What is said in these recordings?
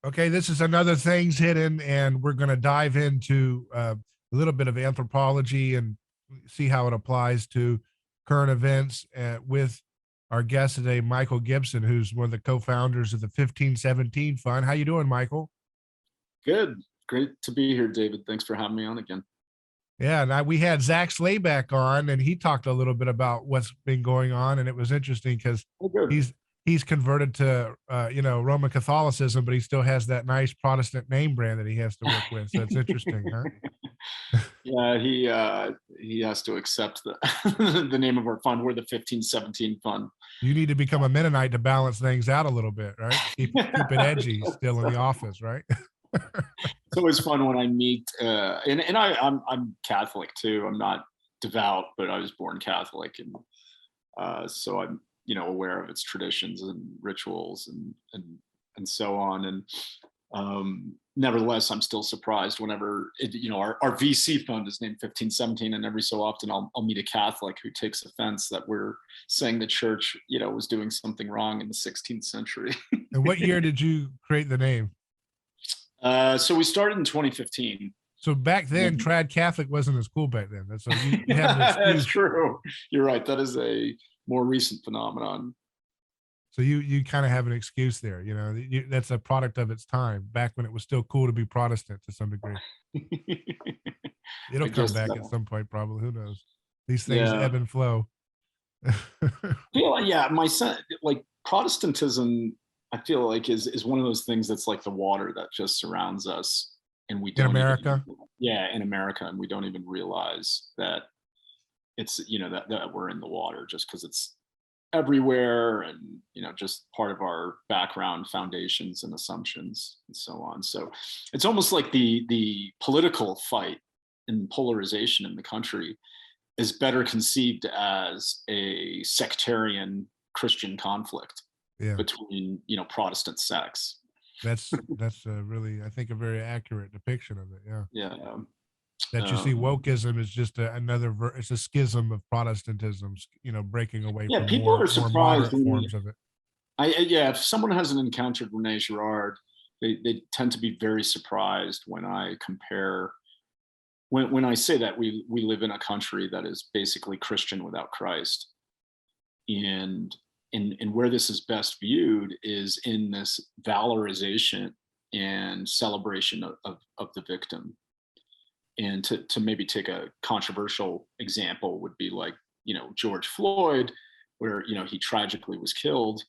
Okay, this is another Things Hidden, and we're going to dive into a little bit of anthropology and see how it applies to current events with our guest today, Michael Gibson, who's one of the co-founders of the 1517 Fund. How you doing, Michael? Good. Great to be here, David. Thanks for having me on again. Yeah, and we had Zach Slayback on, and he talked a little bit about what's been going on, and it was interesting because Oh, good. he's converted to Roman Catholicism, but he still has that nice Protestant name brand that he has to work with. So it's interesting, huh? Yeah, he has to accept the the name of our fund. We're the 1517 Fund. You need to become a Mennonite to balance things out a little bit, right? Keep it edgy still in the office, right? It's always fun when I meet, and I'm Catholic too. I'm not devout, but I was born Catholic, and so I'm aware of its traditions and rituals and so on. And nevertheless, I'm still surprised whenever our VC fund is named 1517, and every so often I'll meet a Catholic who takes offense that we're saying the church was doing something wrong in the 16th century. And what year did you create the name? So we started in 2015. So back then, trad Catholic wasn't as cool back then. So you have an excuse. That's true. You're right. That is a more recent phenomenon. So you kind of have an excuse there. That's a product of its time. Back when it was still cool to be Protestant to some degree. It'll come back at some point, probably. Who knows? These things ebb and flow. Yeah, my son, like Protestantism, I feel like is one of those things that's like the water that just surrounds us, and we don't. In America. In America, and we don't even realize that it's that we're in the water just because it's everywhere, and just part of our background, foundations and assumptions and so on. So it's almost like the political fight and polarization in the country is better conceived as a sectarian Christian conflict between Protestant sects. That's really, I think, a very accurate depiction of it. Yeah. That you see wokeism is just it's a schism of Protestantism, breaking away from people are surprised more moderate forms of it. If someone hasn't encountered Rene Girard, they tend to be very surprised when I compare, when I say that we live in a country that is basically Christian without Christ. And where this is best viewed is in this valorization and celebration of the victim. And to maybe take a controversial example would be like, George Floyd, where, he tragically was killed.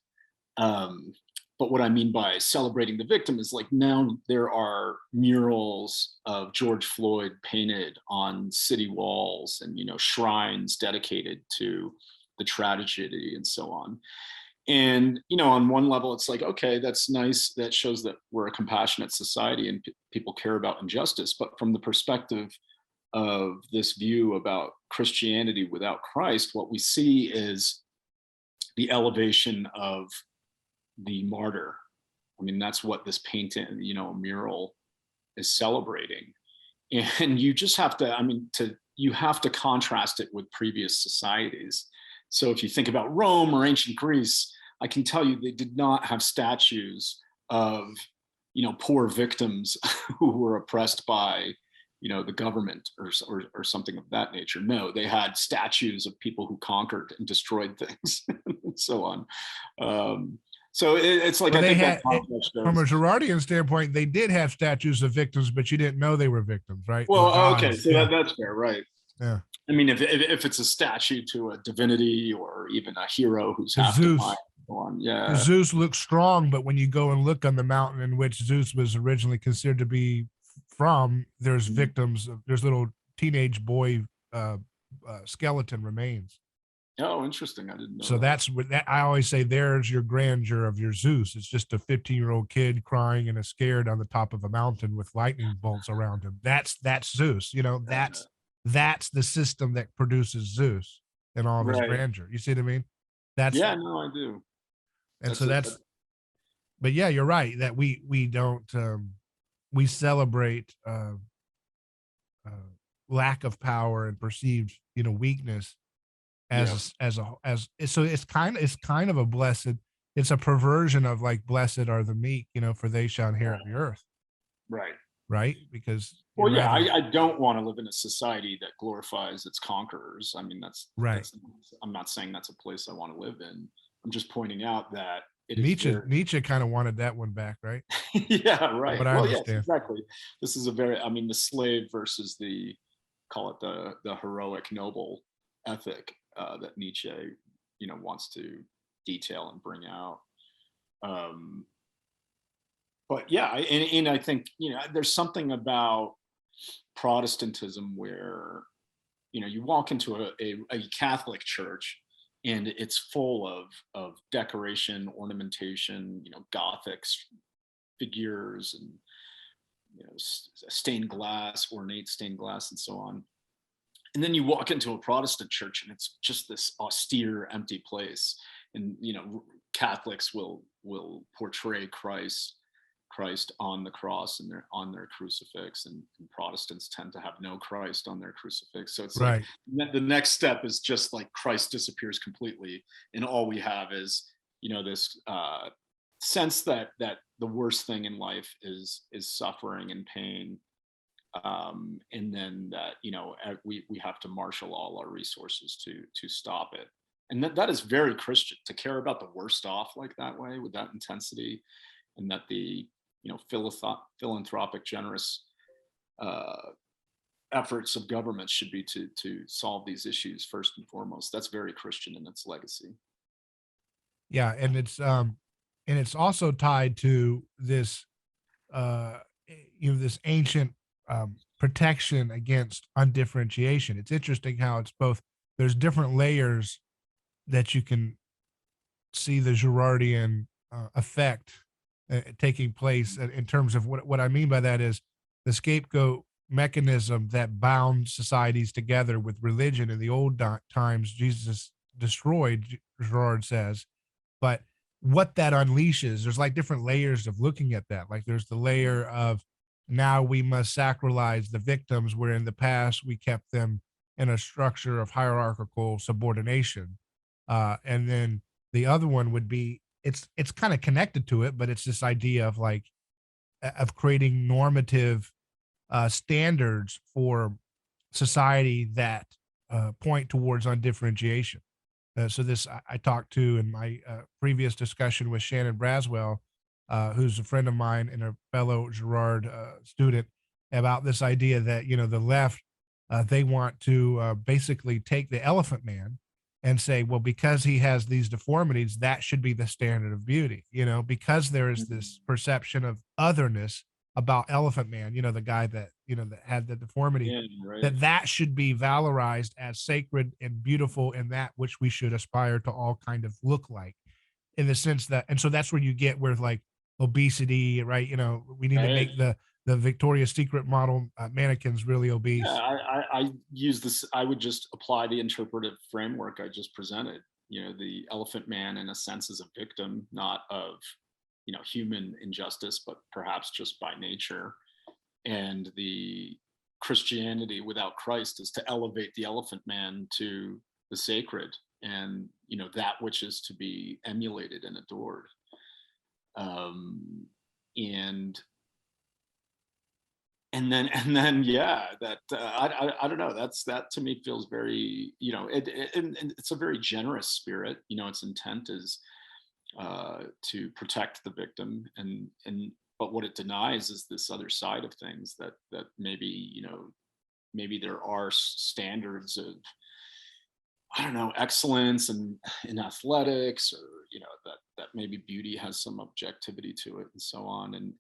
But what I mean by celebrating the victim is like now there are murals of George Floyd painted on city walls and, shrines dedicated to the tragedy and so on. And, on one level, it's like, okay, that's nice. That shows that we're a compassionate society and people care about injustice. But from the perspective of this view about Christianity without Christ, what we see is the elevation of the martyr. I mean, that's what this painting, mural is celebrating. And you just have to, you have to contrast it with previous societies. So if you think about Rome or ancient Greece, I can tell you they did not have statues of, poor victims who were oppressed by, the government or something of that nature. No, they had statues of people who conquered and destroyed things and so on. So it's like, from a Girardian standpoint, they did have statues of victims, but you didn't know they were victims, right? Well, okay, so that's fair, right? Yeah. I mean, if it's a statue to a divinity or even a hero who's half Zeus. Divine, Zeus looks strong, but when you go and look on the mountain in which Zeus was originally considered to be from, there's victims. There's little teenage boy skeleton remains. Oh, interesting. I didn't know. So that's what I always say. There's your grandeur of your Zeus. It's just a 15-year-old kid crying and is scared on the top of a mountain with lightning bolts around him. That's Zeus. That's the system that produces Zeus and all of his grandeur. You see what I mean? I do. And but yeah, you're right that we don't we celebrate lack of power and perceived so it's kind of a blessed it's a perversion of like, blessed are the meek, for they shall inherit the earth, Right. right? Because Well, you're yeah, rather I don't want to live in a society that glorifies its conquerors. I mean, right. that's. I'm not saying that's a place I want to live in. I'm just pointing out that it is Nietzsche very. Nietzsche kind of wanted that one back, right? Yeah, From right. what I Well, yes, understand. exactly. This is a very. I mean, the slave versus the, call it the heroic noble ethic that Nietzsche, wants to detail and bring out. Um, but yeah, and I think there's something about Protestantism where you walk into a Catholic church and it's full of decoration, ornamentation, Gothic figures and stained glass, ornate stained glass, and so on. And then you walk into a Protestant church and it's just this austere, empty place. And Catholics will portray Christ on the cross and on their crucifix, and Protestants tend to have no Christ on their crucifix. So it's like Right. the next step is just like Christ disappears completely, and all we have is this sense that the worst thing in life is suffering and pain, and then that we have to marshal all our resources to stop it. And that is very Christian, to care about the worst off like that way with that intensity, and that the philanthropic, generous efforts of governments should be to solve these issues first and foremost. That's very Christian in its legacy. Yeah, and it's also tied to this this ancient protection against undifferentiation. It's interesting how it's both, there's different layers that you can see the Girardian effect taking place in terms of what I mean by that is the scapegoat mechanism that bound societies together with religion in the old times. Jesus destroyed, Girard says, but what that unleashes, there's like different layers of looking at that. Like there's the layer of, now we must sacralize the victims, where in the past we kept them in a structure of hierarchical subordination. And then the other one would be, it's kind of connected to it, but it's this idea of like of creating normative standards for society that point towards undifferentiation. So this I talked to in my previous discussion with Shannon Braswell, who's a friend of mine and a fellow Girard student, about this idea that the left, they want to basically take the Elephant Man and say, well, because he has these deformities, that should be the standard of beauty, because there is this perception of otherness about Elephant Man, the guy that that had the deformity, Yeah, right. that should be valorized as sacred and beautiful, and that which we should aspire to all kind of look like, in the sense that, and so that's where you get where like obesity, right? We need to Right. make the Victoria's Secret model mannequins really obese. Yeah, I use this. I would just apply the interpretive framework I just presented. The Elephant Man, in a sense, is a victim, not of human injustice, but perhaps just by nature. And the Christianity without Christ is to elevate the Elephant Man to the sacred, and that which is to be emulated and adored. And yeah, that I don't know, that to me feels very, and it's a very generous spirit. Its intent is to protect the victim, and but what it denies is this other side of things, that maybe maybe there are standards of, I don't know, excellence and in athletics, or that maybe beauty has some objectivity to it, and so on. And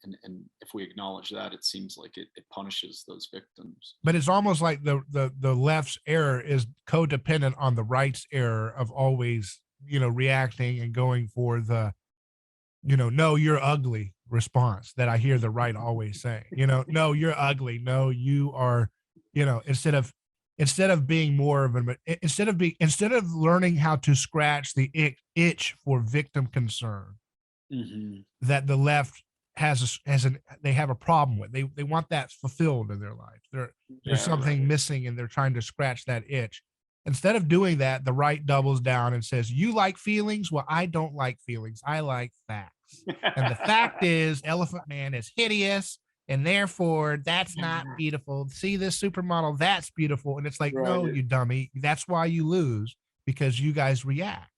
if we acknowledge that, it seems like it punishes those victims. But it's almost like the left's error is codependent on the right's error of always reacting and going for the no, you're ugly response that I hear the right always saying. No, you're ugly. No, you are. Instead of being more of an, instead of learning how to scratch the itch for victim concern, that the left they have a problem with. They want that fulfilled in their lives. There's Yeah, something right. missing, and they're trying to scratch that itch. Instead of doing that, the right doubles down and says, you like feelings? Well, I don't like feelings. I like facts. And the fact is, Elephant Man is hideous, and therefore that's not beautiful. See this supermodel? That's beautiful. And it's like, no, Right. you dummy. That's why you lose, because you guys react.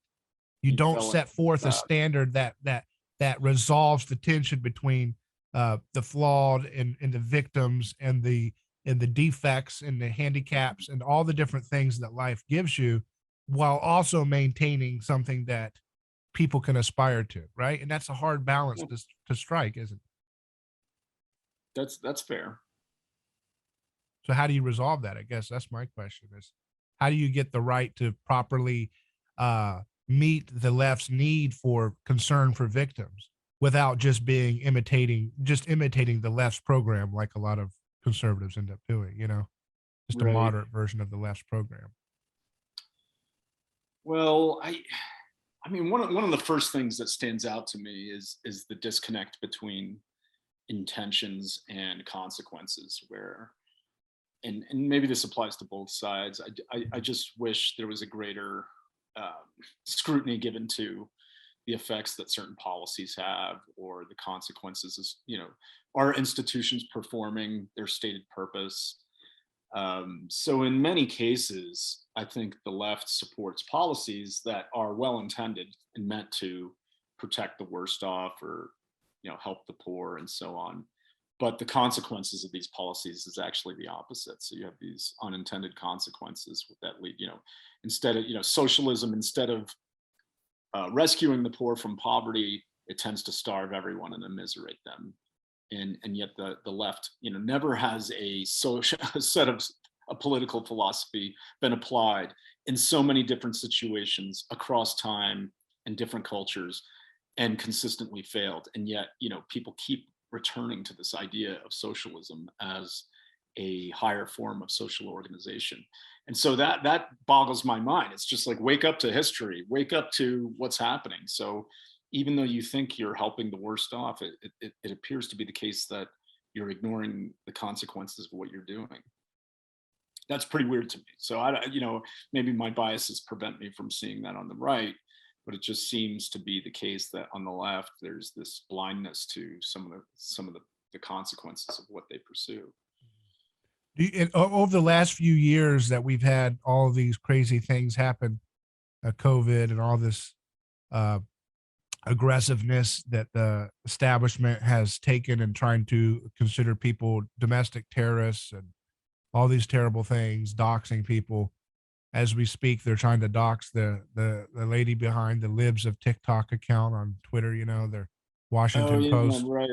You You don't fell into set forth a that. standard that resolves the tension between the flawed and the victims and the defects and the handicaps and all the different things that life gives you, while also maintaining something that people can aspire to, right? And that's a hard balance to strike, isn't it? That's fair. So how do you resolve that? I guess that's my question, is how do you get the right to properly meet the left's need for concern for victims without just imitating the left's program, like a lot of conservatives end up doing, just a Right. moderate version of the left's program. Well, I mean, one of the first things that stands out to me is the disconnect between intentions and consequences, where and maybe this applies to both sides. I just wish there was a greater scrutiny given to the effects that certain policies have, or the consequences is, are institutions performing their stated purpose? So in many cases, I think the left supports policies that are well intended and meant to protect the worst off, or help the poor and so on. But the consequences of these policies is actually the opposite. So you have these unintended consequences that lead, instead of, socialism, instead of rescuing the poor from poverty, it tends to starve everyone and immiserate them. And yet the left, never has a social a set of a political philosophy been applied in so many different situations across time and different cultures, and consistently failed. And yet, people keep returning to this idea of socialism as a higher form of social organization. And so that boggles my mind. It's just like, wake up to history, wake up to what's happening. So even though you think you're helping the worst off, it appears to be the case that you're ignoring the consequences of what you're doing. That's pretty weird to me. So maybe my biases prevent me from seeing that on the right, but it just seems to be the case that on the left, there's this blindness to some of the consequences of what they pursue. Over the last few years that we've had all of these crazy things happen, COVID and all this aggressiveness that the establishment has taken and trying to consider people domestic terrorists and all these terrible things, doxing people. As we speak, they're trying to dox the lady behind the Libs of TikTok account on Twitter. The Oh Washington yeah, Post, right.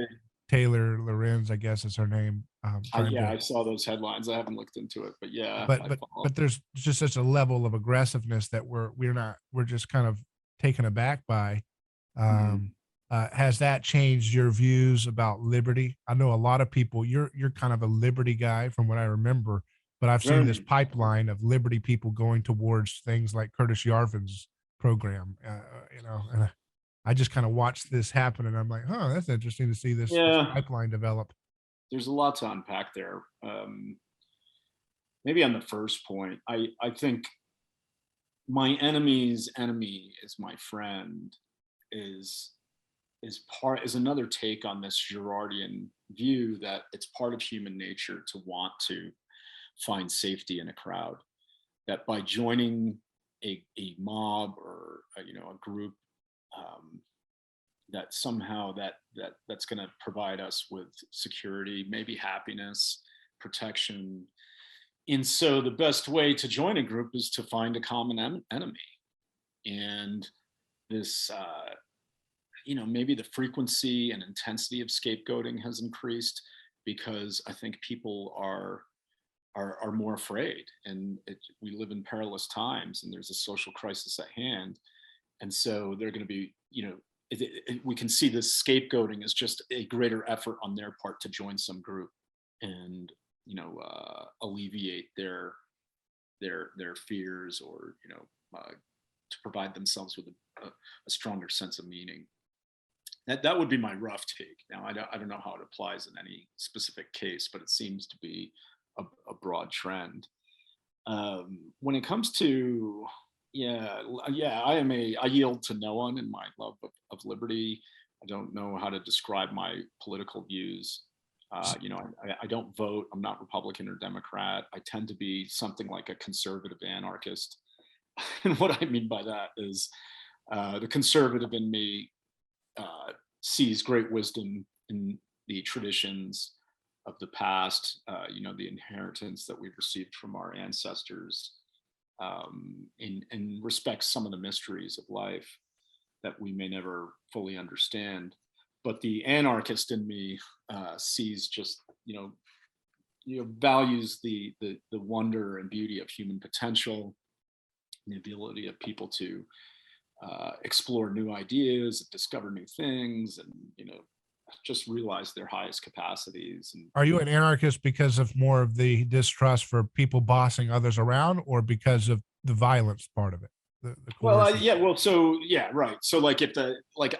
Taylor Lorenz, I guess is her name. I saw those headlines. I haven't looked into it, but yeah, but I but follow. but there's just such a level of aggressiveness that we're just kind of taken aback by. Mhm. Um, has that changed your views about liberty? I know a lot of people. You're kind of a liberty guy, from what I remember, but I've seen Very this much so. pipeline of liberty people going towards things like Curtis Yarvin's program. And I just kind of watched this happen, and I'm like, oh, that's interesting to see this Yeah, pipeline develop. there's a lot to unpack there. Maybe on the first point, I think my enemy's enemy is my friend is is another take on this Girardian view that it's part of human nature to want to find safety in a crowd. That by joining a mob, or a group, um, that somehow that's going to provide us with security, maybe happiness, protection. And so the best way to join a group is to find a common enemy. And this, maybe the frequency and intensity of scapegoating has increased, because I think people are more afraid, and we live in perilous times, and there's a social crisis at hand. And so they're going to be, we can see this scapegoating as just a greater effort on their part to join some group, and alleviate their fears, or to provide themselves with a stronger sense of meaning. That would be my rough take. Now I don't know how it applies in any specific case, but it seems to be a broad trend. When it comes to, I yield to no one in my love of liberty. I don't know how to describe my political views. I don't vote. I'm not Republican or Democrat. I tend to be something like a conservative anarchist. And what I mean by that is the conservative in me sees great wisdom in the traditions of the past, the inheritance that we've received from our ancestors, and respects some of the mysteries of life that we may never fully understand. But the anarchist in me sees just, values the wonder and beauty of human potential, and the ability of people to explore new ideas, discover new things, and just realize their highest capacities. And Are you an anarchist because of more of the distrust for people bossing others around, or because of the violence part of it? The coercive? Right. So like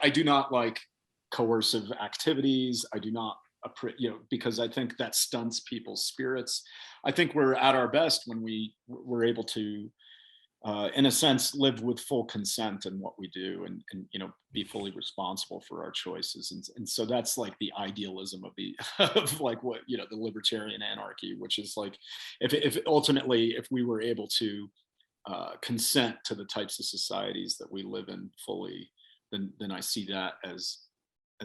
I do not like coercive activities. I do not, because I think that stunts people's spirits. I think we're at our best when we're able to, in a sense, live with full consent in what we do, and be fully responsible for our choices. And so that's like the idealism of the of like what the libertarian anarchy, which is like if ultimately if we were able to consent to the types of societies that we live in fully, then I see that as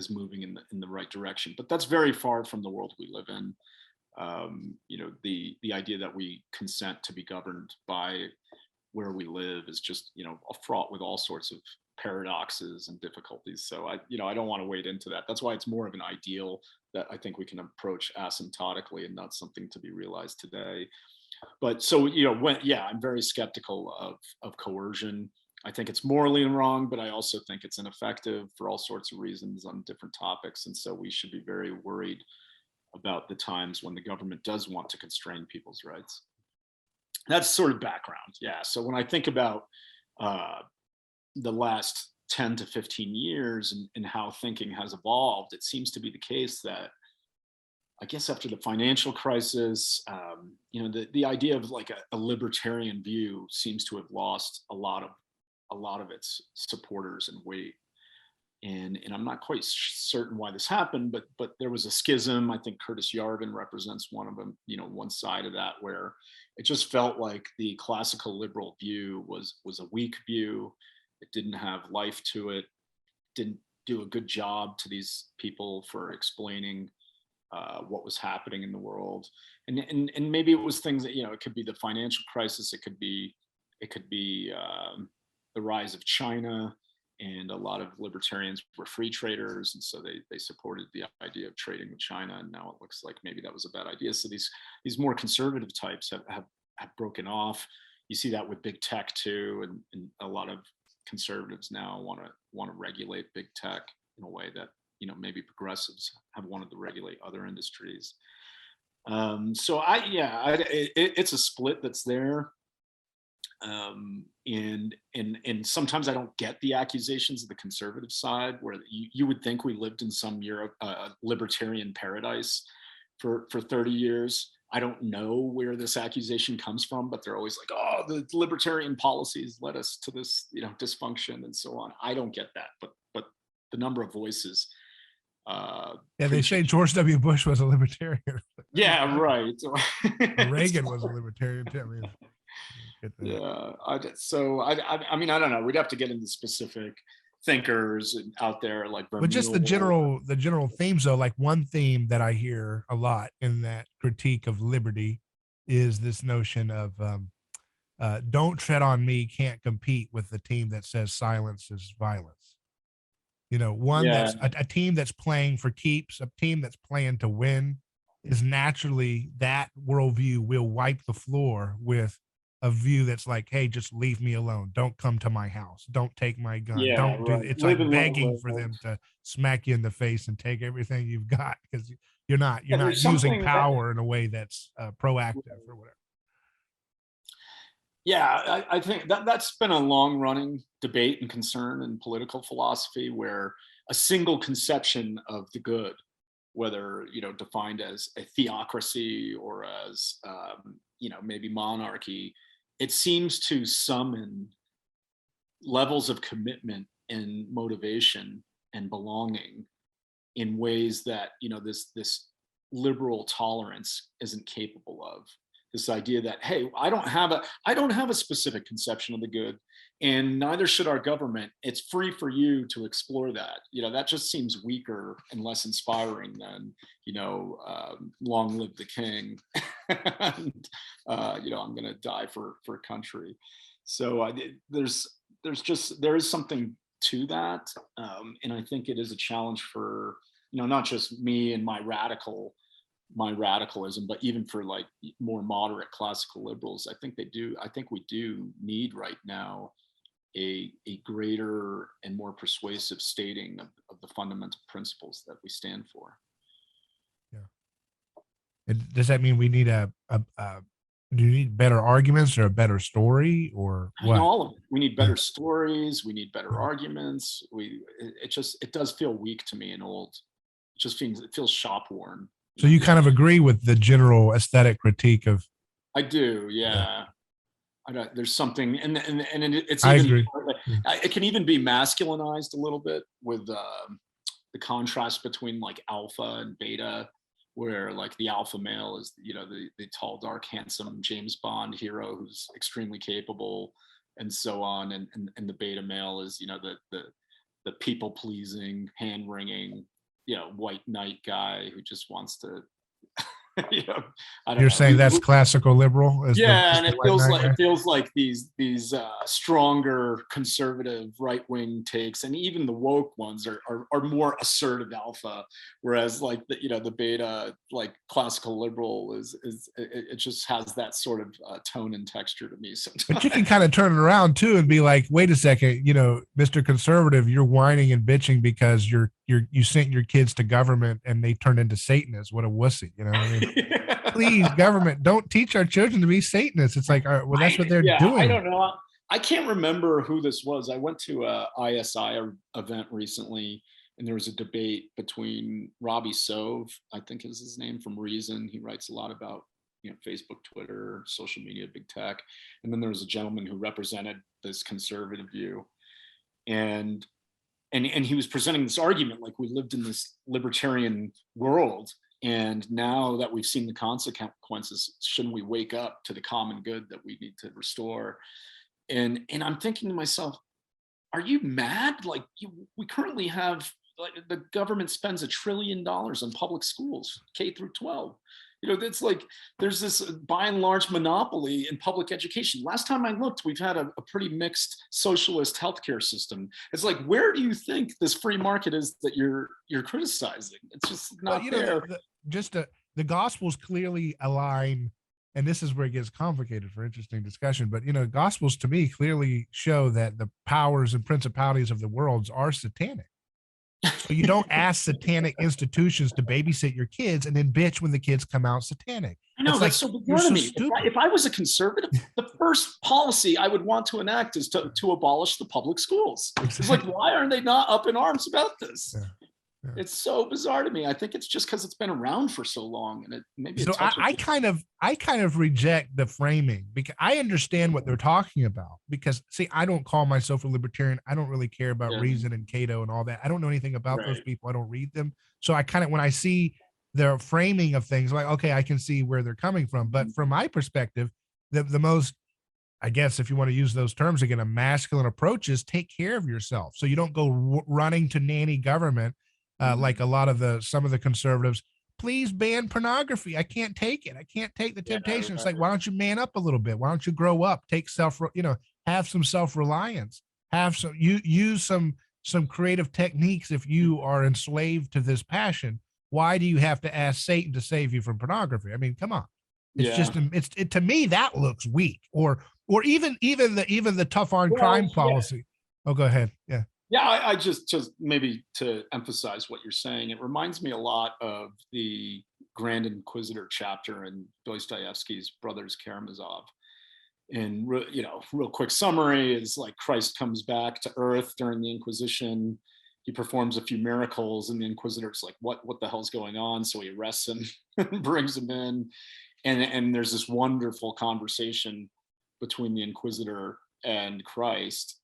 moving in the right direction. But that's very far from the world we live in. The idea that we consent to be governed by where we live is just fraught with all sorts of paradoxes and difficulties. So I don't want to wade into that. That's why it's more of an ideal that I think we can approach asymptotically and not something to be realized today. But so I'm very skeptical of coercion. I think it's morally wrong, but I also think it's ineffective for all sorts of reasons on different topics. And so we should be very worried about the times when the government does want to constrain people's rights. That's sort of background. Yeah. So when I think about the last 10 to 15 years and how thinking has evolved, it seems to be the case that, I guess, after the financial crisis, the idea of like a libertarian view seems to have lost a lot of its supporters and weight. And I'm not quite certain why this happened, but there was a schism. I think Curtis Yarvin represents one of them, one side of that, where it just felt like the classical liberal view was a weak view. It didn't have life to it, didn't do a good job to these people for explaining what was happening in the world. And maybe it was things that, it could be the financial crisis, it could be the rise of China. And a lot of libertarians were free traders, and so they supported the idea of trading with China. And now it looks like maybe that was a bad idea. So these more conservative types have broken off. You see that with big tech too, and a lot of conservatives now want to regulate big tech in a way that maybe progressives have wanted to regulate other industries. So it's a split that's there. And sometimes I don't get the accusations of the conservative side, where you would think we lived in some libertarian paradise for 30 years. I don't know where this accusation comes from, but they're always like, oh, the libertarian policies led us to this, dysfunction and so on. I don't get that, but the number of voices. They say George W. Bush was a libertarian. Yeah, right. Reagan was a libertarian too. I mean, yeah. I mean, I don't know. We'd have to get into specific thinkers out there, like but just the general themes, though. Like one theme that I hear a lot in that critique of liberty is this notion of don't tread on me, can't compete with the team that says silence is violence. That's a team that's playing for keeps, a team that's playing to win, is naturally, that worldview will wipe the floor with a view that's like, hey, just leave me alone. Don't come to my house. Don't take my gun. Don't do it. It's like begging for them to smack you in the face and take everything you've got, because you're not using power in a way that's proactive or whatever. Yeah, I think that's been a long running debate and concern in political philosophy, where a single conception of the good, whether defined as a theocracy or as maybe monarchy, it seems to summon levels of commitment and motivation and belonging in ways that this liberal tolerance isn't capable of. This idea that, hey, I don't have a specific conception of the good, and neither should our government. It's free for you to explore that. That just seems weaker and less inspiring than long live the king. And, I'm going to die for country. So there is something to that, and I think it is a challenge for not just me and my radicalism, but even for like more moderate classical liberals. I think we do need right now a greater and more persuasive stating of the fundamental principles that we stand for. Yeah. And does that mean we need do you need better arguments or a better story, or what? All of it. We need better stories. We need better arguments. It does feel weak to me and old. It feels shop worn. So you kind of agree with the general aesthetic critique of? I do, yeah. There's something, and it's I even. agree. It can even be masculinized a little bit with the contrast between like alpha and beta, where like the alpha male is the tall, dark, handsome James Bond hero who's extremely capable, and so on, and the beta male is the people pleasing, hand wringing, white knight guy who just wants to You're saying that's classical liberal? And it feels like these stronger conservative right-wing takes, and even the woke ones are more assertive alpha, whereas like the beta, like classical liberal it just has that sort of tone and texture to me sometimes. But you can kind of turn it around too and be like, wait a second, Mr. Conservative, you're whining and bitching because you sent your kids to government and they turned into Satanists. What a wussy, Please, government, don't teach our children to be Satanists. It's like, all right, well, that's what they're doing. I don't know. I can't remember who this was. I went to a ISI event recently, and there was a debate between Robbie Sove, I think is his name, from Reason. He writes a lot about Facebook, Twitter, social media, big tech. And then there was a gentleman who represented this conservative view. And he was presenting this argument like we lived in this libertarian world. And now that we've seen the consequences, shouldn't we wake up to the common good that we need to restore? And I'm thinking to myself, are you mad? Like we currently have, like, the government spends $1 trillion on public schools, K through 12. It's like there's this by and large monopoly in public education. Last time I looked, we've had a pretty mixed socialist healthcare system. It's like, where do you think this free market is that you're criticizing? It's just not there. The Gospels clearly align, and this is where it gets complicated for interesting discussion. But Gospels to me clearly show that the powers and principalities of the worlds are satanic. So you don't ask satanic institutions to babysit your kids and then bitch when the kids come out satanic. I know, that's so bizarre to me. If I was a conservative, the first policy I would want to enact is to abolish the public schools. It's like, why are they not up in arms about this? Yeah. It's so bizarre to me. I think it's just because it's been around for so long, and I kind of reject the framing, because I understand what they're talking about. Because see, I don't call myself a libertarian. I don't really care about Reason and Cato and all that. I don't know anything about those people. I don't read them. So I kind of, when I see their framing of things, like, okay, I can see where they're coming from. But from my perspective, the most, I guess, if you want to use those terms again, a masculine approach is take care of yourself. So you don't go running to nanny government. Like some of the conservatives, please ban pornography. I can't take it. I can't take the temptation. It's like, why don't you man up a little bit? Why don't you grow up? Take have some self-reliance. Use some creative techniques. If you are enslaved to this passion, why do you have to ask Satan to save you from pornography? I mean, come on. It's to me, that looks weak. Or even the tough on crime policy. Oh, go ahead. Yeah. Yeah, I just maybe to emphasize what you're saying, it reminds me a lot of the Grand Inquisitor chapter in Dostoevsky's Brothers Karamazov. And real quick summary is like Christ comes back to Earth during the Inquisition. He performs a few miracles, and the Inquisitor's like, what the hell's going on? So he arrests him and brings him in. and there's this wonderful conversation between the inquisitor and Christ,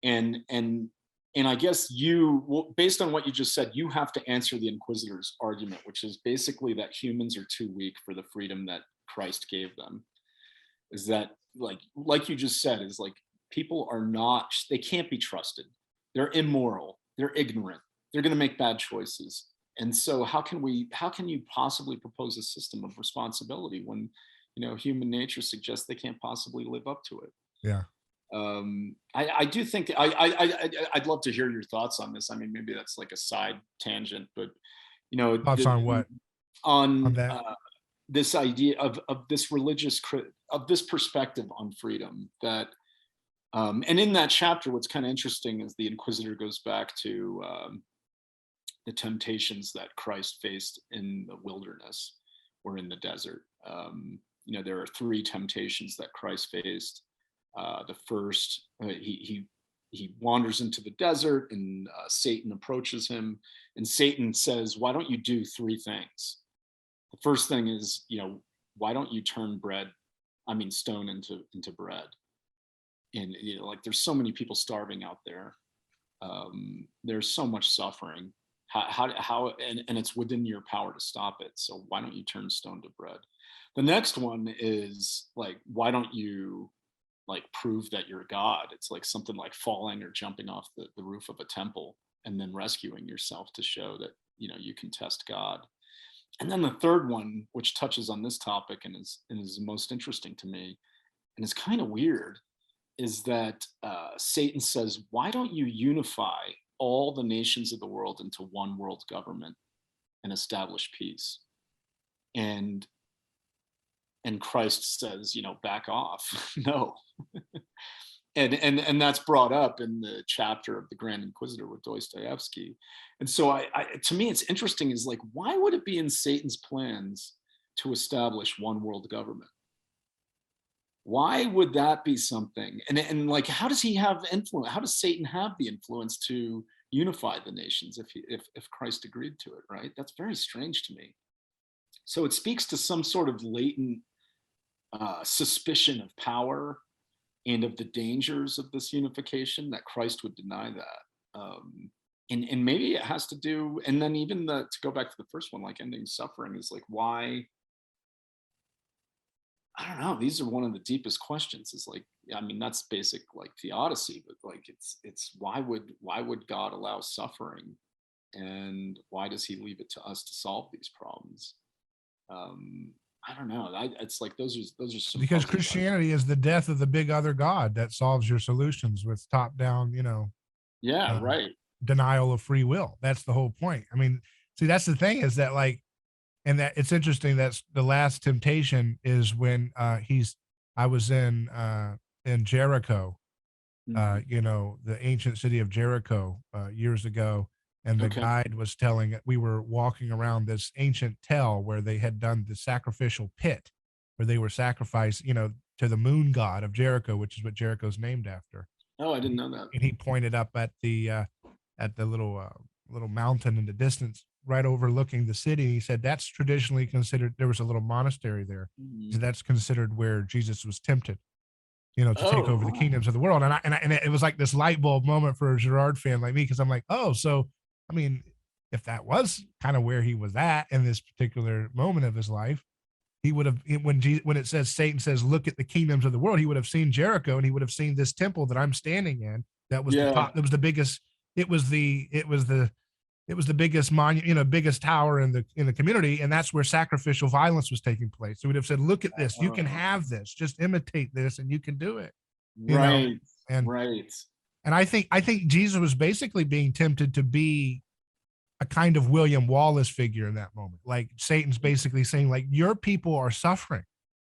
and I guess based on what you just said, you have to answer the inquisitor's argument, which is basically that humans are too weak for the freedom that Christ gave them. Is that like you just said, is like people are not, they can't be trusted. They're immoral, they're ignorant, they're going to make bad choices. And so how can you possibly propose a system of responsibility when, human nature suggests they can't possibly live up to it? Yeah. I do think I'd love to hear your thoughts on this. I mean, maybe that's like a side tangent, but Thoughts on what? On that? This idea of this of this perspective on freedom that, and in that chapter, what's kind of interesting is the inquisitor goes back to the temptations that Christ faced in the wilderness or in the desert. There are 3 temptations that Christ faced. The first, he wanders into the desert, and Satan approaches him, and Satan says, "Why don't you do 3 things?" The first thing is, why don't you turn stone into bread? And there's so many people starving out there. There's so much suffering. How and it's within your power to stop it. So why don't you turn stone to bread? The next one is why don't you prove that you're God? It's like something like falling or jumping off the roof of a temple and then rescuing yourself to show that you can test God. And then the third one, which touches on this topic and is most interesting to me, and it's kind of weird, is that Satan says, why don't you unify all the nations of the world into one world government and establish peace? And Christ says, back off. No. and that's brought up in the chapter of the Grand Inquisitor with Dostoevsky. And so to me, it's interesting is why would it be in Satan's plans to establish one world government? Why would that be something? And how does he have influence? How does Satan have the influence to unify the nations if Christ agreed to it, right? That's very strange to me. So it speaks to some sort of latent suspicion of power and of the dangers of this unification, that Christ would deny that. And maybe it has to do, and then even to go back to the first one, ending suffering is why? I don't know. These are one of the deepest questions. Is that's basic theodicy, but it's why would God allow suffering, and why does he leave it to us to solve these problems? I don't know. It's those are some, because Christianity is the death of the big other God that solves your solutions with top down, yeah, right. Denial of free will. That's the whole point. I mean, see, that's the thing is that and that it's interesting. That's the last temptation is when I was in Jericho, the ancient city of Jericho, years ago. And the guide was telling, we were walking around this ancient tell where they had done the sacrificial pit, where they were sacrificed, to the moon god of Jericho, which is what Jericho's named after. Oh, I didn't know that. And he pointed up at the little mountain in the distance, right overlooking the city. He said that's traditionally considered. There was a little monastery there. So that's considered where Jesus was tempted, to take over the kingdoms of the world. And it was like this light bulb moment for a Girard fan like me, because I'm like, oh, so I mean, if that was kind of where he was at in this particular moment of his life, he would have, when it says Satan says, look at the kingdoms of the world, he would have seen Jericho, and he would have seen this temple that I'm standing in. That was the top. It was the biggest. It was the biggest monument, biggest tower in the community, and that's where sacrificial violence was taking place. So he would have said, look at this. You can have this. Just imitate this, and you can do it. Right. Right. And I think Jesus was basically being tempted to be a kind of William Wallace figure in that moment. Satan's basically saying, your people are suffering.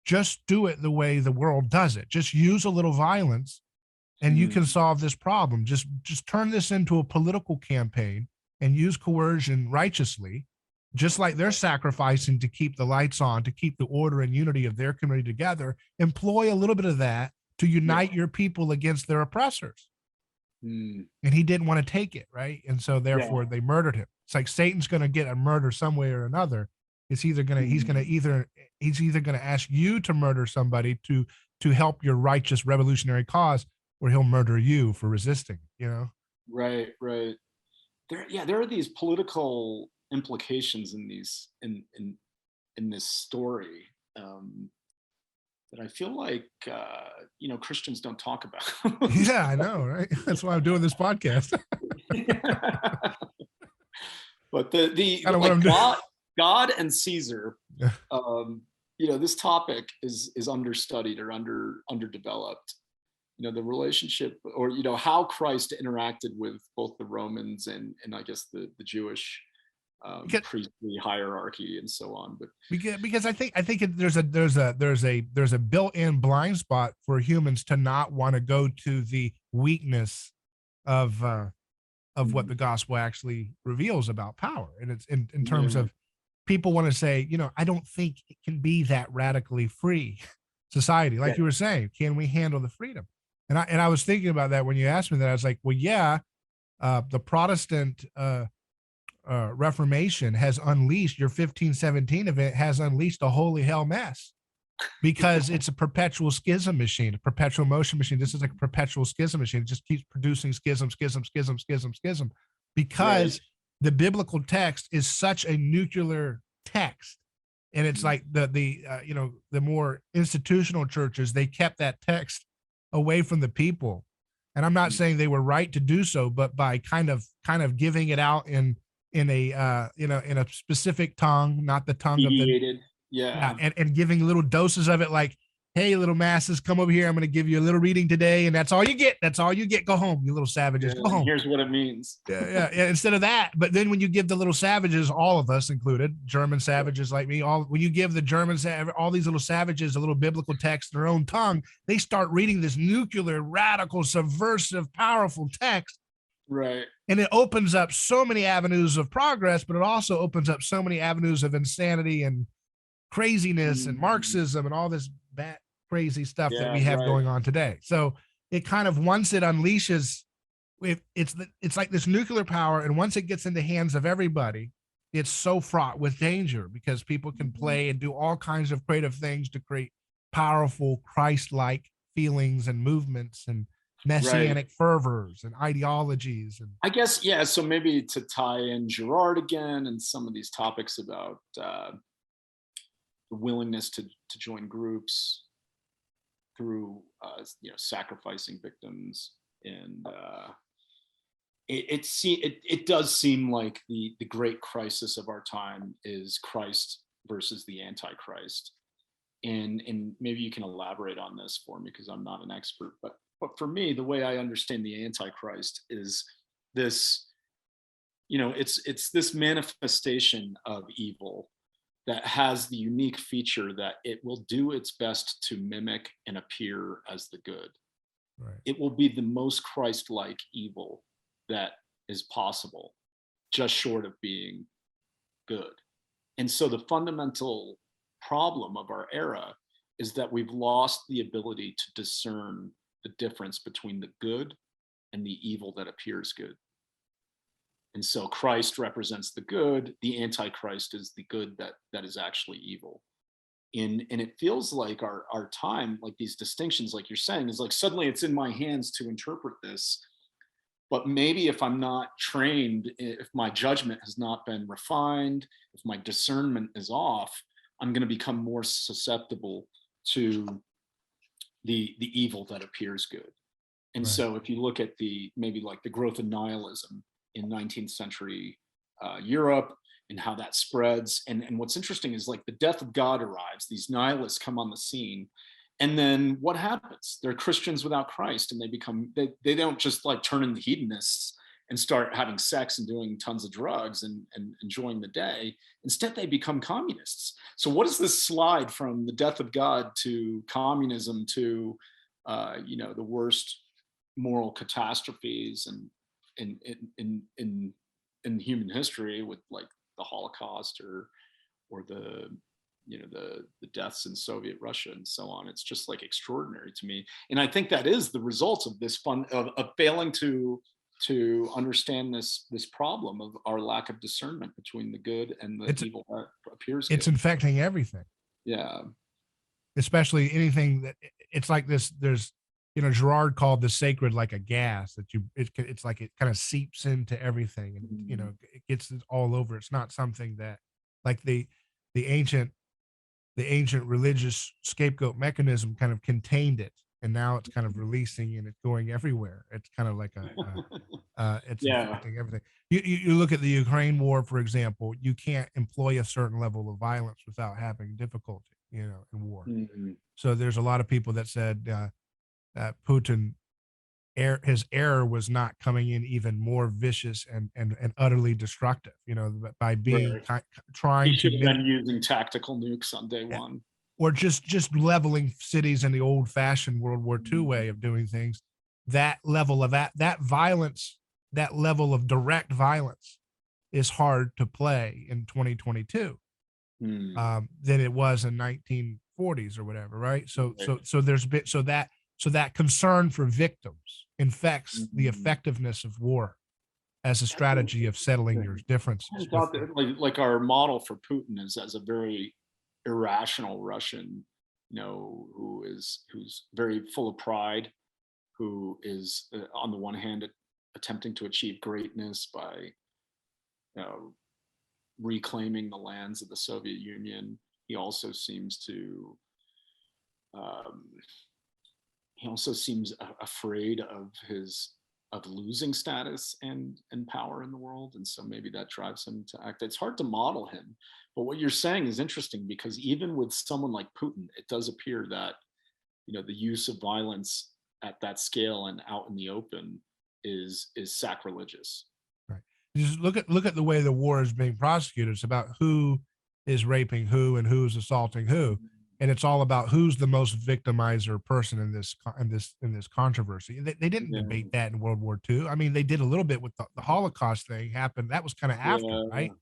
Just do it the way the world does it. Just use a little violence and you can solve this problem. Just turn this into a political campaign and use coercion righteously, just like they're sacrificing to keep the lights on, to keep the order and unity of their community together. Employ a little bit of that to unite your people against their oppressors. And he didn't want to take it, right? And so therefore they murdered him. It's like Satan's going to get a murder some way or another. It's either gonna he's either gonna ask you to murder somebody to help your righteous revolutionary cause, or he'll murder you for resisting. Right, right. There are these political implications in this story, that I feel like Christians don't talk about. Yeah, I know, right? That's why I'm doing this podcast. But the Kind of what like I'm doing. God and Caesar, Yeah. this topic is understudied or underdeveloped. The relationship, or how Christ interacted with both the Romans and I guess the Jewish Because, priestly hierarchy and so on. But because I think there's a built-in blind spot for humans to not want to go to the weakness of what the gospel actually reveals about power, and it's in terms of people want to say, I don't think it can be that radically free society, like you were saying. Can we handle the freedom? And I was thinking about that when you asked me that. I was like, well, yeah, the Protestant Reformation has unleashed, your 1517 event has unleashed a holy hell mess, because it's a perpetual schism machine, a perpetual motion machine. This is like a perpetual schism machine. It just keeps producing schism, because the biblical text is such a nuclear text. And it's like the more institutional churches, they kept that text away from the people. And I'm not saying they were right to do so, but by kind of giving it out in a in a specific tongue, not the tongue mediated. of the and giving little doses of it, like, hey, little masses, come over here. I'm going to give you a little reading today, and that's all you get. That's all you get. Go home, you little savages. Go home. Here's what it means. Yeah. Instead of that, but then when you give the little savages, all of us included, German savages like me, when you give the Germans, all these little savages, a little biblical text in their own tongue, they start reading this nuclear, radical, subversive, powerful text. Right. And it opens up so many avenues of progress, but it also opens up so many avenues of insanity and craziness and Marxism and all this bad, crazy stuff that we have going on today. So it kind of, once it unleashes, it's like this nuclear power, and once it gets in the hands of everybody, it's so fraught with danger, because people can play and do all kinds of creative things to create powerful Christ-like feelings and movements and messianic fervors and ideologies. And I guess, so maybe to tie in Girard again and some of these topics about the willingness to join groups through sacrificing victims, and it does seem like the great crisis of our time is Christ versus the Antichrist. And maybe you can elaborate on this for me, because I'm not an expert, but for me, the way I understand the Antichrist is this, it's this manifestation of evil that has the unique feature that it will do its best to mimic and appear as the good. Right. It will be the most Christ-like evil that is possible, just short of being good. And so the fundamental problem of our era is that we've lost the ability to discern the difference between the good and the evil that appears good. And so Christ represents the good, the Antichrist is the good that is actually evil. And it feels like our time, like these distinctions, like you're saying, is like suddenly it's in my hands to interpret this. But maybe if I'm not trained, if my judgment has not been refined, if my discernment is off, I'm going to become more susceptible to the evil that appears good. And so if you look at maybe like the growth of nihilism in 19th century Europe, and how that spreads. And what's interesting is, like, the death of God arrives, these nihilists come on the scene, and then what happens? They're Christians without Christ, and they don't just like turn into hedonists and start having sex and doing tons of drugs and enjoying the day. Instead, they become communists. So what is this slide from the death of God to communism to the worst moral catastrophes and in human history, with like the Holocaust or the deaths in Soviet Russia and so on? It's just like extraordinary to me. And I think that is the result of this of failing to understand this problem of our lack of discernment between the good and the evil that appears It's good. infecting everything, Yeah. especially anything that it's like this. There's, Gerard called the sacred like a gas that it's like it kind of seeps into everything, and Mhm. it gets it all over. It's not something that like the ancient the ancient religious scapegoat mechanism kind of contained it, and now it's kind of releasing and it's going everywhere. It's kind of like it's Yeah. infecting everything. You look at the Ukraine war, for example. You can't employ a certain level of violence without having difficulty, in war. Mhm. So there's a lot of people that said that Putin his error was not coming in even more vicious and utterly destructive, by being Right. He trying to should have been using tactical nukes on day one. or just leveling cities in the old fashioned World War II way of doing things. That level of that violence, that level of direct violence is hard to play in 2022 Mm. than it was in 1940s or whatever, right? So Right. so so there's bit so that concern for victims infects the Mhm. effectiveness of war as a That's strategy of settling your interesting. I differences with thought them. that like our model for Putin is as a very irrational Russian, who's very full of pride, who is on the one hand attempting to achieve greatness by uh, reclaiming the lands of the Soviet Union. He also seems to um, he also seems afraid of losing status and power in the world, and so maybe that drives him to act. It's hard to model him, but what you're saying is interesting, because even with someone like Putin, it does appear that the use of violence at that scale and out in the open is sacrilegious. Right. Just look at the way the war is being prosecuted. It's about who is raping who and who's assaulting who, and it's all about who's the most victimizer person in this controversy. They didn't Yeah, debate that in World War II. I mean, they did a little bit with the Holocaust thing happened. That was kind of after, yeah. right?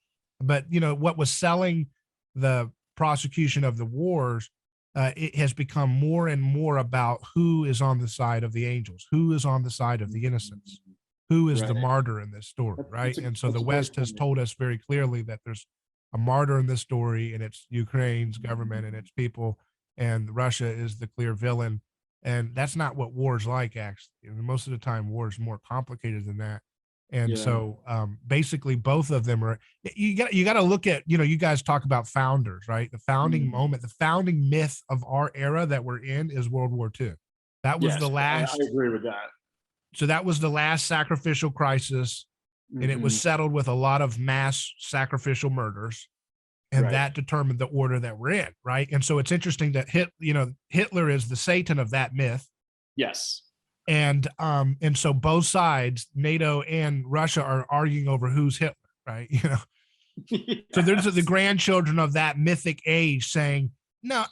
But what was selling the prosecution of the wars, it has become more and more about who is on the side of the angels, who is on the side of the innocents, who is the Right. martyr in this story, right? And so the That's a great West has point. told us very clearly that there's a martyr in this story, and it's Ukraine's government and its people, and Russia is the clear villain. And that's not what war is like, actually. Most of the time, war is more complicated than that. And Yeah. so, basically, both of them are. You got to look at. You guys talk about founders, right? The founding Mm. moment, the founding myth of our era that we're in is World War II. That was Yes, the I last agree with that. so that was the last sacrificial crisis, and it was Hmm. settled with a lot of mass sacrificial murders, and Right. that determined the order that we're in, right? And so it's interesting that Hitler is the Satan of that myth, Yes. and so both sides, NATO and Russia, are arguing over who's Hitler, right? So there's the Yes. grandchildren of that mythic age saying, "No,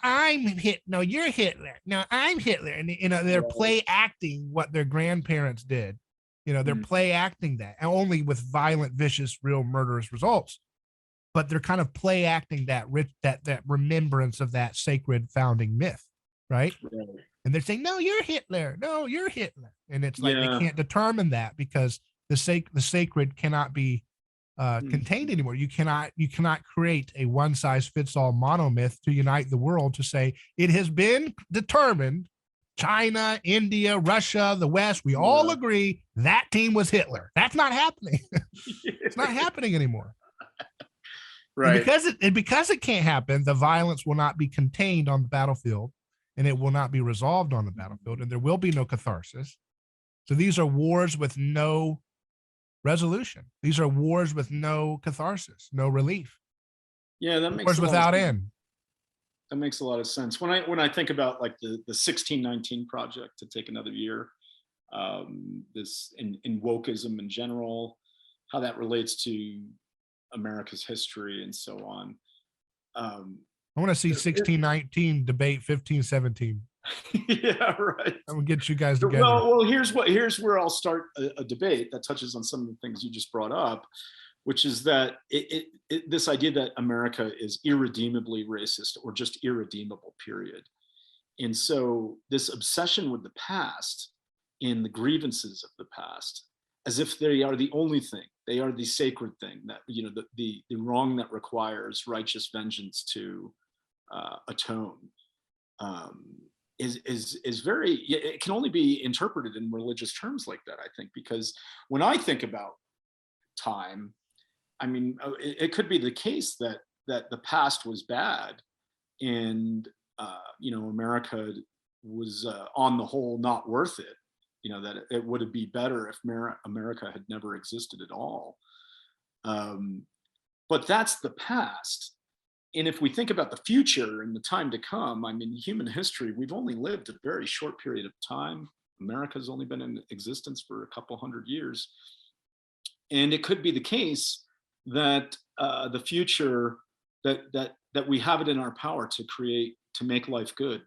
No, you're Hitler. No, I'm Hitler." And they're Right. play acting what their grandparents did. They're Mm. play acting that, and only with violent, vicious, real murderous results. But they're kind of play acting that remembrance of that sacred founding myth, right? Right. And they're saying, "No, you're Hitler. No, you're Hitler." And it's like they Yeah. can't determine that because the sacred cannot be contained Mhm. anymore. You cannot create a one size fits all monomyth to unite the world to say it has been determined. China, India, Russia, the West, we all Yeah. agree that team was Hitler. That's not happening. It's not happening anymore. And Right. because it can't happen, the violence will not be contained on the battlefield, and it will not be resolved on the battlefield, and there will be no catharsis. So these are wars with no resolution. These are wars with no catharsis, no relief, Yeah, that makes wars a lot of without sense. end. That makes a lot of sense. When I think about like the 1619 project, to take another year, this in wokeism in general, how that relates to America's history and so on. Um, I want to see 1619 debate 1517. yeah, right. I'm gonna get you guys together. Well, here's where I'll start a debate that touches on some of the things you just brought up, which is that this idea that America is irredeemably racist or just irredeemable, period. And so this obsession with the past and the grievances of the past, as if they are the only thing They are the sacred thing that, the wrong that requires righteous vengeance to atone. Is very, it can only be interpreted in religious terms like that, I think, because when I think about time, I mean, it could be the case that the past was bad, and America was on the whole not worth it. That it would be better if America had never existed at all. But that's the past. And if we think about the future and the time to come, I mean, human history, we've only lived a very short period of time. America's only been in existence for a couple hundred years. And it could be the case that the future, that we have it in our power to make life good.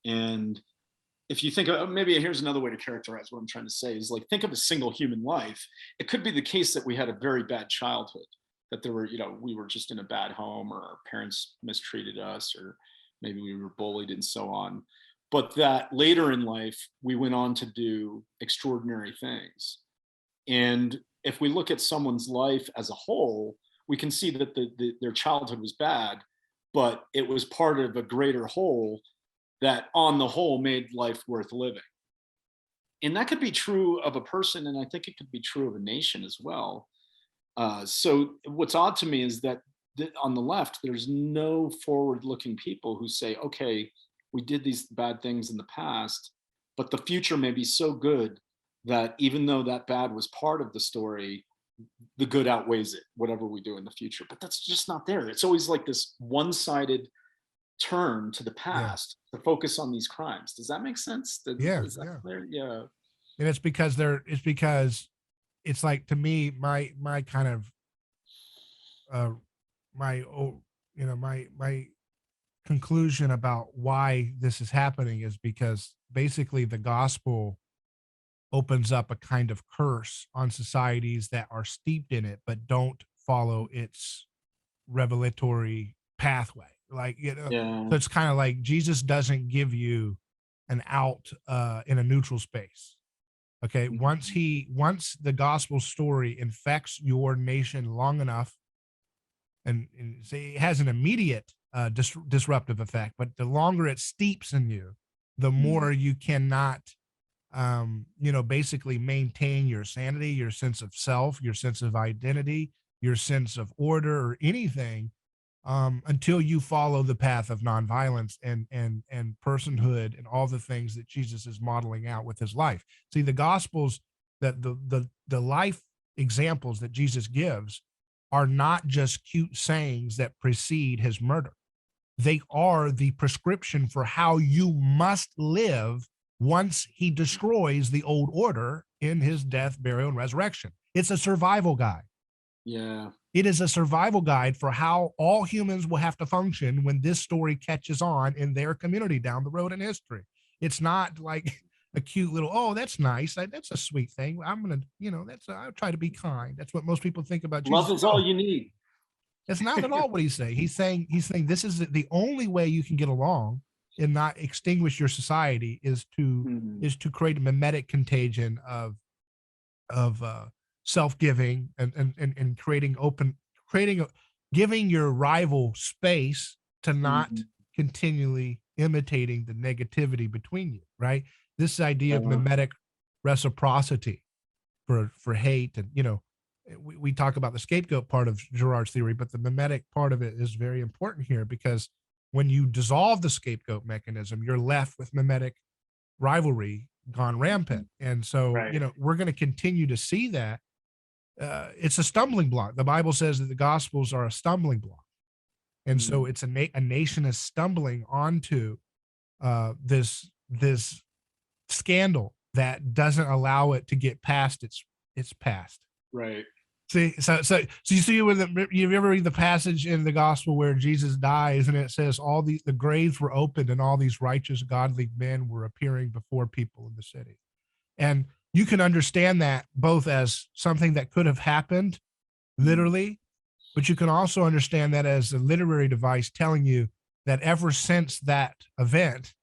And if you think of, maybe here's another way to characterize what I'm trying to say, is like, think of a single human life. It could be the case that we had a very bad childhood, that there were, we were just in a bad home, or our parents mistreated us, or maybe we were bullied and so on. But that later in life, we went on to do extraordinary things. And if we look at someone's life as a whole, we can see that their childhood was bad, but it was part of a greater whole that on the whole made life worth living. And that could be true of a person, and I think it could be true of a nation as well. So what's odd to me is that on the left, there's no forward-looking people who say, okay, we did these bad things in the past, but the future may be so good that even though that bad was part of the story, the good outweighs it, whatever we do in the future. But that's just not there. It's always like this one-sided turn to the past to focus on these crimes. Does that make sense? Is that clear? Yeah. And it's because it's like, to me, my kind of my conclusion about why this is happening is because basically the gospel opens up a kind of curse on societies that are steeped in it but don't follow its revelatory pathway. Like, so it's kind of like Jesus doesn't give you an out in a neutral space. Okay. Once the gospel story infects your nation long enough, and say it has an immediate disruptive effect, but the longer it steeps in you, the more you cannot, basically maintain your sanity, your sense of self, your sense of identity, your sense of order, or anything, until you follow the path of nonviolence and personhood and all the things that Jesus is modeling out with his life. See, the gospels, that the life examples that Jesus gives are not just cute sayings that precede his murder. They are the prescription for how you must live once he destroys the old order in his death, burial, and resurrection. It's a survival guide. Yeah. It is a survival guide for how all humans will have to function when this story catches on in their community down the road in history. It's not like a cute little, oh, that's nice. That's a sweet thing. I'm going to, I'll try to be kind. That's what most people think about Jesus. Love is all you need. That's not at all what he's saying. He's saying this is the only way you can get along and not extinguish your society is to create a mimetic contagion of self-giving and giving your rival space to not continually imitating the negativity between you, right? This idea of mimetic reciprocity for hate, and we talk about the scapegoat part of Girard's theory, but the mimetic part of it is very important here, because when you dissolve the scapegoat mechanism, you're left with mimetic rivalry gone rampant. And so, we're going to continue to see that. It's a stumbling block. The Bible says that the Gospels are a stumbling block. And so it's a nation is stumbling onto this scandal that doesn't allow it to get past its past. Right. See, so you see when you ever read the passage in the gospel where Jesus dies, and it says the graves were opened and all these righteous, godly men were appearing before people in the city. And you can understand that both as something that could have happened literally, but you can also understand that as a literary device telling you that ever since that event,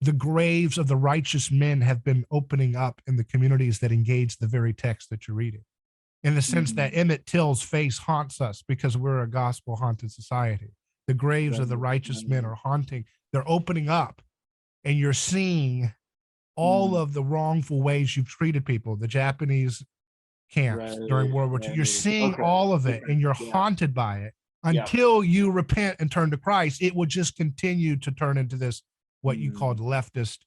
the graves of the righteous men have been opening up in the communities that engage the very text that you're reading. in the sense that Emmett Till's face haunts us because we're a gospel haunted society. The graves of the righteous men are haunting. They're opening up, and you're seeing all of the wrongful ways you've treated people, the Japanese camps during World War II. You're seeing all of it, and you're haunted by it until you repent and turn to Christ. It will just continue to turn into this, what you called leftist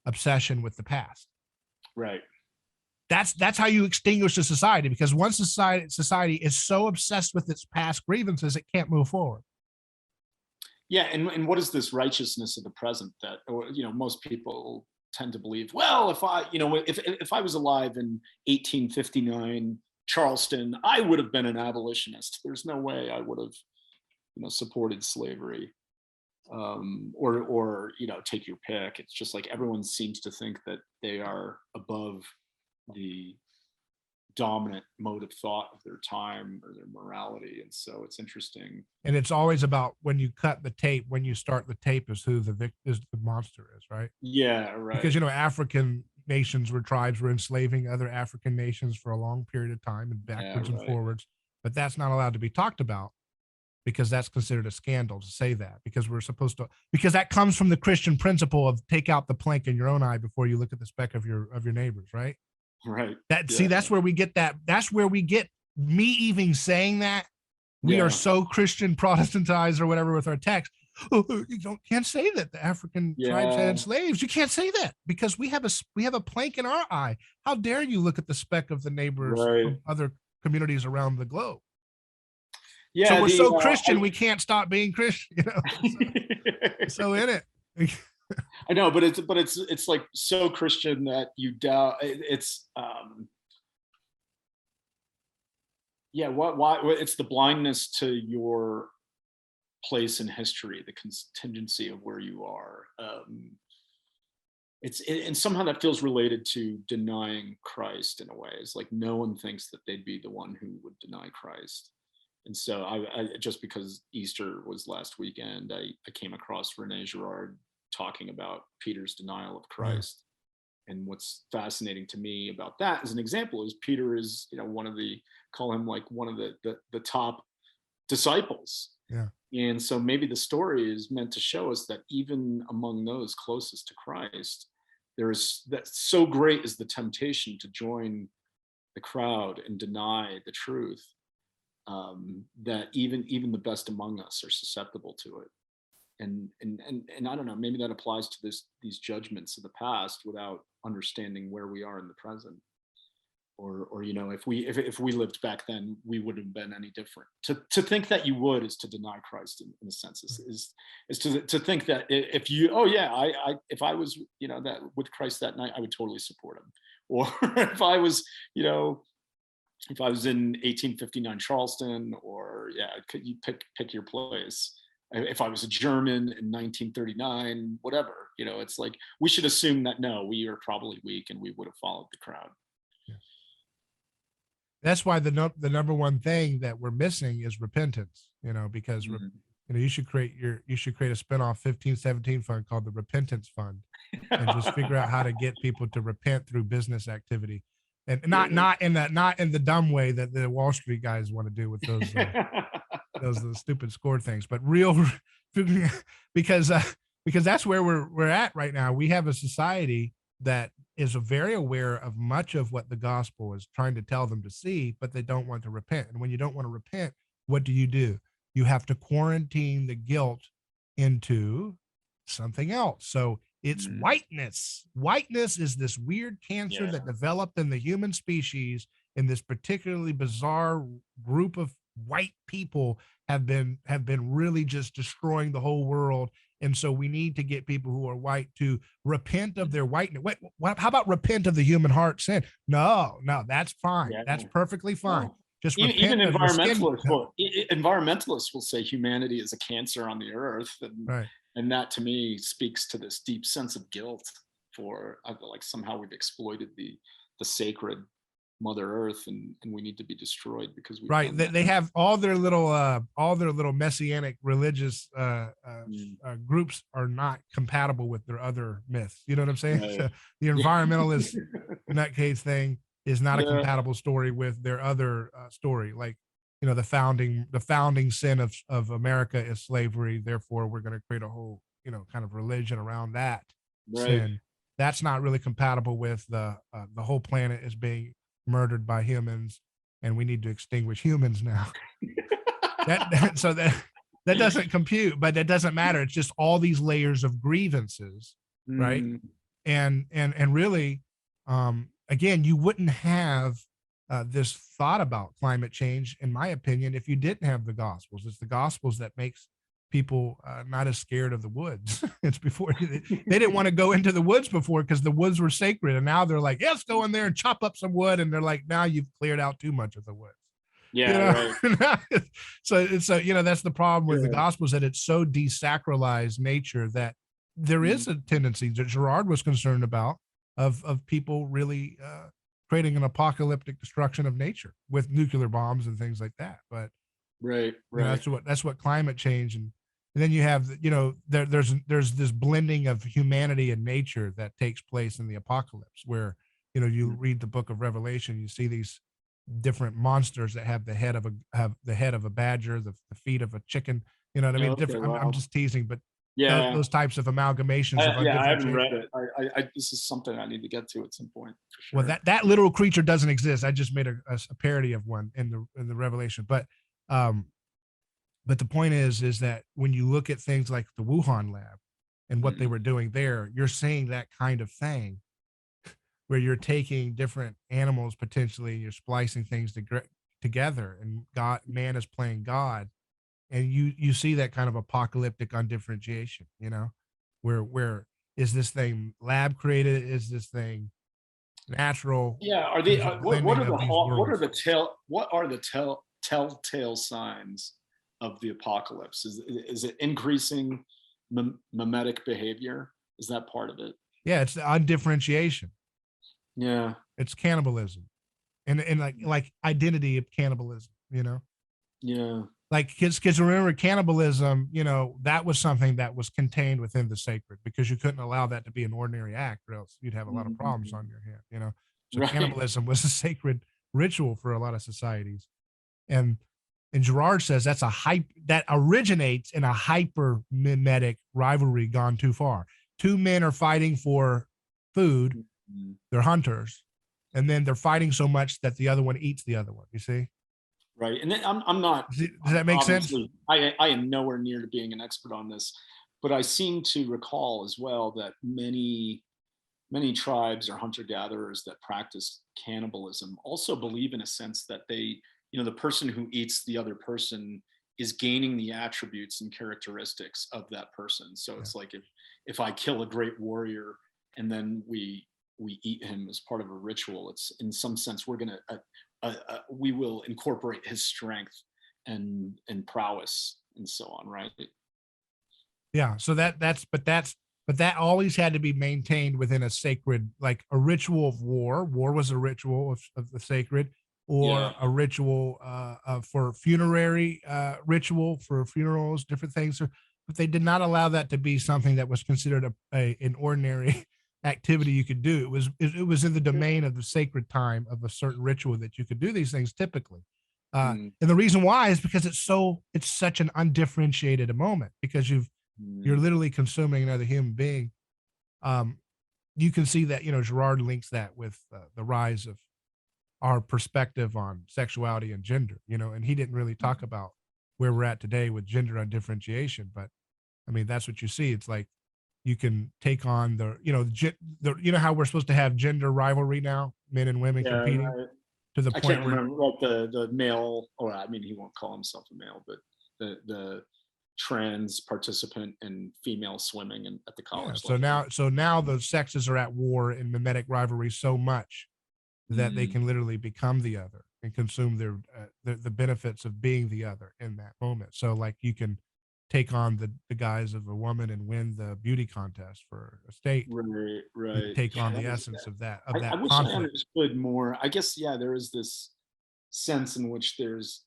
obsession with the past. Right. That's how you extinguish a society, because once society is so obsessed with its past grievances, it can't move forward. Yeah, and what is this righteousness of the present that, or, most people tend to believe, well, if I was alive in 1859 Charleston, I would have been an abolitionist. There's no way I would have, supported slavery. Or take your pick. It's just like everyone seems to think that they are above the dominant mode of thought of their time or their morality. And so it's interesting. And it's always about, when you cut the tape, when you start the tape, is who the monster is, right? Yeah, right. Because, African nations tribes were enslaving other African nations for a long period of time, and backwards and forwards. But that's not allowed to be talked about, because that's considered a scandal to say that, because because that comes from the Christian principle of take out the plank in your own eye before you look at the speck of your neighbor's, right? Right. See, that's where we get that. That's where we get me even saying that. We are so Christian Protestantized or whatever with our text. Oh, you can't say that the African tribes had slaves. You can't say that, because we have a plank in our eye. How dare you look at the speck of the neighbors from other communities around the globe? Yeah, so we're so Christian, we can't stop being Christian. So in it. I know, but it's like so Christian that you doubt. It's why it's the blindness to your place in history, the contingency of where you are. And somehow that feels related to denying Christ in a way. It's like no one thinks that they'd be the one who would deny Christ. And so I just because Easter was last weekend, I came across Rene Girard talking about Peter's denial of Christ. And what's fascinating to me about that as an example is Peter is, call him like one of the top disciples. Yeah. And so maybe the story is meant to show us that even among those closest to Christ, that so great is the temptation to join the crowd and deny the truth, that even the best among us are susceptible to it. And I don't know, maybe that applies to these judgments of the past without understanding where we are in the present. Or if we lived back then, we wouldn't have been any different. To think that you would is to deny Christ in a sense. Is to think that if I was that with Christ that night, I would totally support him. Or if I was in 1859 Charleston, or could you pick your place? If I was a German in 1939, whatever, it's like we should assume that no, we are probably weak and we would have followed the crowd. That's why the number one thing that we're missing is repentance, because you should create a spinoff 1517 fund called the Repentance Fund, and just figure out how to get people to repent through business activity, and not in the dumb way that the Wall Street guys want to do with those those stupid score things, but real, because that's where we're at right now. We have a society that is very aware of much of what the gospel is trying to tell them to see, but they don't want to repent. And when you don't want to repent, what do? You have to quarantine the guilt into something else. So it's whiteness. Whiteness is this weird cancer that developed in the human species, in this particularly bizarre group of white people have been really just destroying the whole world. And so we need to get people who are white to repent of their whiteness. How about repent of the human heart sin? No, that's fine. That's perfectly fine. Just even environmentalists will say humanity is a cancer on the earth, and that to me speaks to this deep sense of guilt for like somehow we've exploited the sacred Mother Earth, and we need to be destroyed because we they have all their little messianic religious groups are not compatible with their other myths. You know what I'm saying? So the environmentalist nutcase thing, is not a Yeah. compatible story with their other story. Like, you know, the founding sin of America is slavery. Therefore, we're going to create a whole, you know, kind of religion around that Right. sin. That's not really compatible with the whole planet is being murdered by humans, and we need to extinguish humans now. So that doesn't compute, but that doesn't matter. It's just all these layers of grievances, right? Mm, And really, again, you wouldn't have this thought about climate change, in my opinion, if you didn't have the Gospels. It's the Gospels that makes people not as scared of the woods. It's before they didn't want to go into the woods before because the woods were sacred, and now they're like, yes, go in there and chop up some wood, and they're like, now you've cleared out too much of the woods. You yeah, know, right. so you know that's the problem with the Yeah. Gospels, that it's so desacralized nature that there Mm, is a tendency that Girard was concerned about of people really creating an apocalyptic destruction of nature with nuclear bombs and things like that. But right, you know right. that's what climate change, and then you have, you know, there's this blending of humanity and nature that takes place in the apocalypse, where, you know, you Mm. read the book of Revelation, you see these different monsters that have the head of a badger, the feet of a chicken. You know what I Oh, mean? okay, Different. I'm wow. just teasing, but Yeah. those types of amalgamations of Yeah, I haven't undifferentiation. read it. This is something I need to get to at some point for Well, sure. that literal creature doesn't exist. I just made a parody of one in the Revelation, um, but the point is that when you look at things like the Wuhan lab and what they Mm, were doing there, you're seeing that kind of thing where you're taking different animals potentially and you're splicing things together, and man is playing God, and you see that kind of apocalyptic undifferentiation, you know, where is this thing lab created? Is this thing natural? yeah, are they? There's a What blending are of these worlds. the telltale signs of the apocalypse? Is it increasing mimetic behavior? Is that part of it? Yeah, it's the undifferentiation. Yeah, It's cannibalism, and like identity of cannibalism, you know, yeah. like kids remember cannibalism, you know, that was something that was contained within the sacred, because you couldn't allow that to be an ordinary act, or else you'd have a lot of problems Mhm. on your hand, you know. So Right. cannibalism was a sacred ritual for a lot of societies. And and Girard says that's a hype that originates in a hyper mimetic rivalry gone too far. Two men are fighting for food, Mhm. they're hunters, and then they're fighting so much that the other one eats the other one, you see. Right, and then I'm not Does that make sense? obviously I am nowhere near to being an expert on this, but I seem to recall as well that many tribes or hunter gatherers that practice cannibalism also believe in a sense that they, you know, the person who eats the other person is gaining the attributes and characteristics of that person. So Yeah. it's like if I kill a great warrior and then we eat him as part of a ritual, it's in some sense we're gonna we will incorporate his strength and prowess and so on, right? Yeah, so but that always had to be maintained within a sacred, like a ritual of war. War was a ritual of the sacred, Yeah. or a ritual for funerary ritual for funerals, different things. But they did not allow that to be something that was considered an ordinary activity you could do. It was in the domain of the sacred time of a certain ritual that you could do these things typically. Mm, And the reason why is because it's such an undifferentiated moment, because you're mm, literally consuming another human being. Um, you can see that, you know, Girard links that with the rise of our perspective on sexuality and gender, you know, and he didn't really talk mm. about where we're at today with gender undifferentiation, but I mean, that's what you see. It's like you can take on you know how we're supposed to have gender rivalry now, men and women Yeah, competing to the I point can't where, remember what the male, or I mean, he won't call himself a male, but the trans participant in female swimming and at the yeah. college So level. now the sexes are at war in mimetic rivalry so much that they Mm, can literally become the other and consume the benefits of being the other in that moment. So like you can take on the guise of a woman and win the beauty contest for a state. right, You can right. take Yeah, on that the was. essence of that I wish I conflict. understood more. I guess yeah, there is this sense in which there's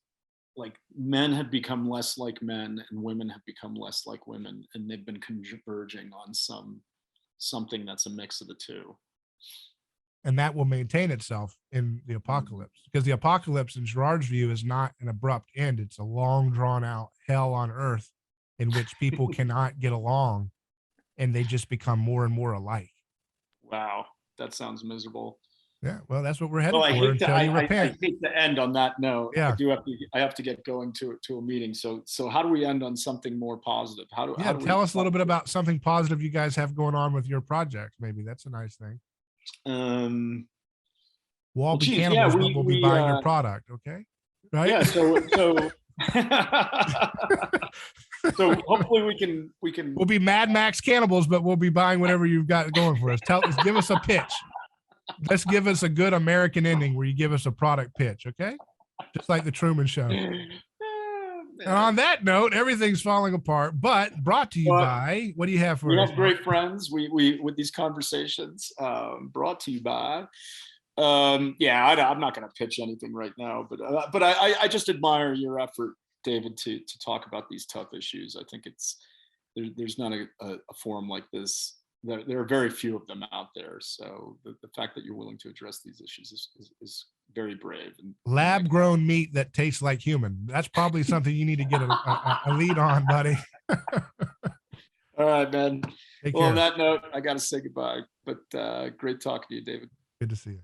like men have become less like men and women have become less like women, and they've been converging on something that's a mix of the two. and that will maintain itself in the apocalypse, because the apocalypse, in Girard's view, is not an abrupt end. It's a long drawn out hell on earth in which people cannot get along and they just become more and more alike. Wow, that sounds miserable. Yeah, well, that's what we're headed Well, for until you repent. I hate to end on that note. Yeah. I have to get going to a meeting. So how do we end on something more positive? How do tell us a little bit about something positive you guys have going on with your project. Maybe that's a nice thing. We'll all be cannibals, but we'll be buying your product. Okay. Right. Yeah. So so hopefully we'll be Mad Max cannibals, but we'll be buying whatever you've got going for us. Give us a pitch. Let's give us a good American ending where you give us a product pitch. Okay. Just like the Truman Show. And on that note, everything's falling apart, but brought to you by, what do you have for us? We have great friends. We with these conversations, brought to you by, I'm not going to pitch anything right now, but I just admire your effort, David, to talk about these tough issues. I think there's not a forum like this. There are very few of them out there. So the fact that you're willing to address these issues is very brave. And lab grown meat that tastes like human. That's probably something you need to get a lead on, buddy. All right, man. Take well, care. On that note, I got to say goodbye, but great talking to you, David. Good to see you.